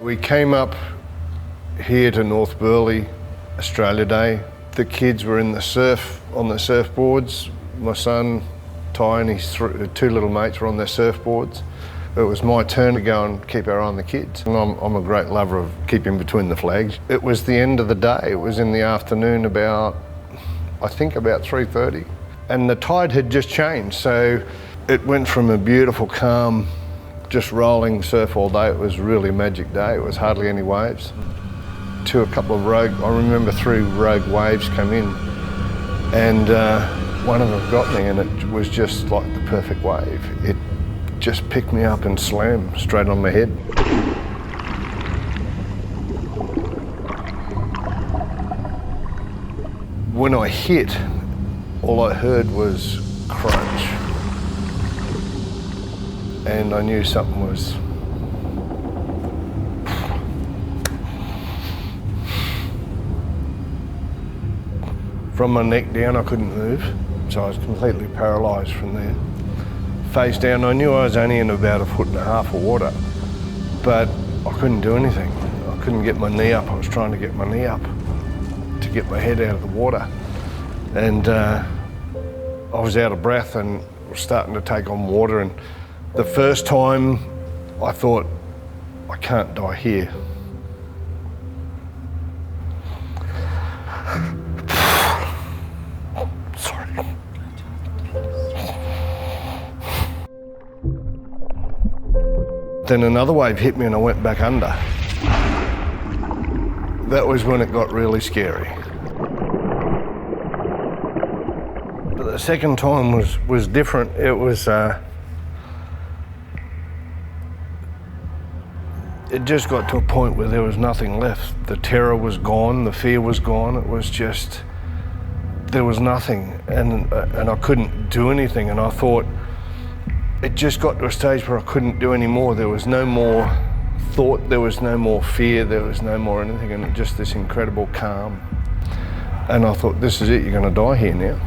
We came up here to North Burleigh, Australia Day. The kids were in the surf, on the surfboards. My son, Ty, and his two little mates were on their surfboards. It was my turn to go and keep our eye on the kids. And I'm a great lover of keeping between the flags. It was the end of the day. It was in the afternoon about 3:30. And the tide had just changed, so it went from a beautiful, calm, just rolling surf all day. It was really a magic day. It was hardly any waves. To a couple of I remember 3 rogue waves come in, and one of them got me, and it was just like the perfect wave. It just picked me up and slammed straight on my head. When I hit, all I heard was crunch, and I knew something was. From my neck down, I couldn't move, so I was completely paralysed from there. Face down, I knew I was only in about 1.5 foot of water, but I couldn't do anything. I couldn't get my knee up. I was trying to get my knee up to get my head out of the water. And I was out of breath and was starting to take on water. And the first time I thought, I can't die here. Then another wave hit me and I went back under. That was when it got really scary. But the second time was different. It was, it just got to a point where there was nothing left. The terror was gone, the fear was gone. It was just, there was nothing, and I couldn't do anything. And I thought, it just got to a stage where I couldn't do any more. There was no more thought, there was no more fear, there was no more anything, and just this incredible calm. And I thought, this is it, you're going to die here now.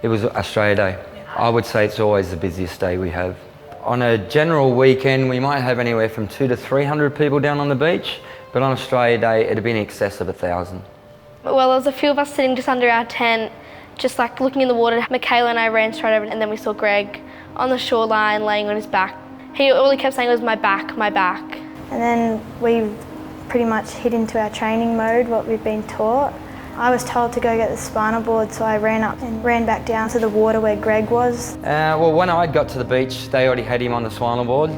It was Australia Day. I would say it's always the busiest day we have. On a general weekend, we might have anywhere from 200 to 300 people down on the beach, but on Australia Day, it'd be in excess of 1,000. Well, there was a few of us sitting just under our tent, just like looking in the water. Michaela and I ran straight over, and then we saw Greg on the shoreline laying on his back. All he kept saying was, my back, my back. And then we pretty much hit into our training mode, what we've been taught. I was told to go get the spinal board, so I ran up and ran back down to the water where Greg was. Well, when I got to the beach, they already had him on the spinal board.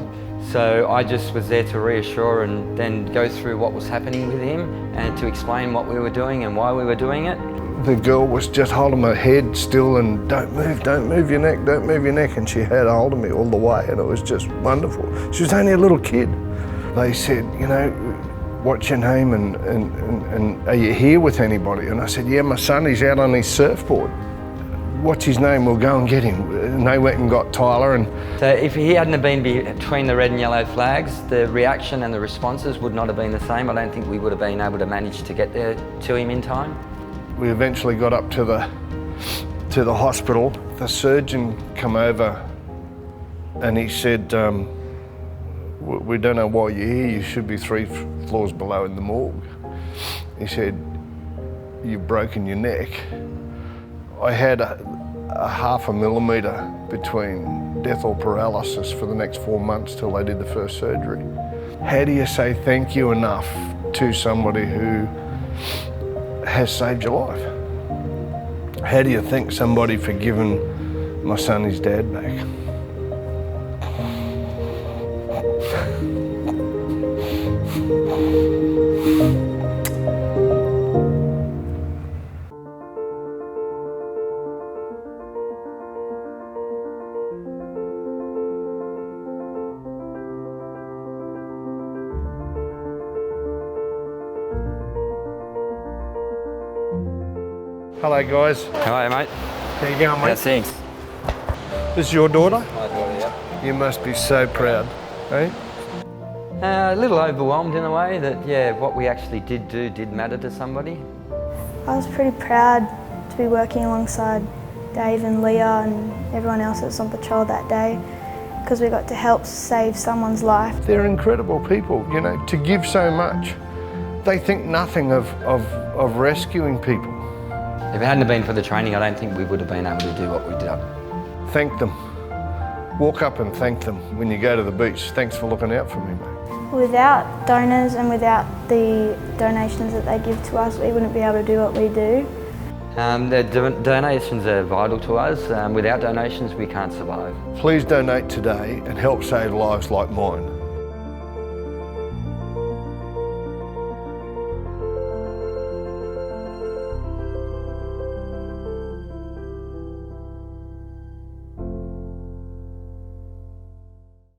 So I just was there to reassure and then go through what was happening with him and to explain what we were doing and why we were doing it. The girl was just holding my head still and don't move your neck, don't move your neck. And she had hold of me all the way, and it was just wonderful. She was only a little kid. They said, you know, what's your name and are you here with anybody? And I said, yeah, my son, he's out on his surfboard. What's his name? We'll go and get him. And they went and got Tyler. And so if he hadn't been between the red and yellow flags, the reaction and the responses would not have been the same. I don't think we would have been able to manage to get there to him in time. We eventually got up to the hospital. The surgeon came over and he said, we don't know why you're here. You should be 3 floors below in the morgue. He said, you've broken your neck. I had a 0.5 millimetre between death or paralysis for the next 4 months till they did the first surgery. How do you say thank you enough to somebody who has saved your life? How do you thank somebody for giving my son his dad back? Hello guys. Hi mate. How you going, mate? How's things? This is your daughter? My daughter, yeah. You must be so proud, eh? A little overwhelmed in a way that, yeah, what we actually did do did matter to somebody. I was pretty proud to be working alongside Dave and Leah and everyone else that was on patrol that day, because we got to help save someone's life. They're incredible people, you know, to give so much. They think nothing of rescuing people. If it hadn't been for the training, I don't think we would have been able to do what we did. Thank them. Walk up and thank them when you go to the beach. Thanks for looking out for me, mate. Without donors and without the donations that they give to us, we wouldn't be able to do what we do. The donations are vital to us. Without donations, we can't survive. Please donate today and help save lives like mine.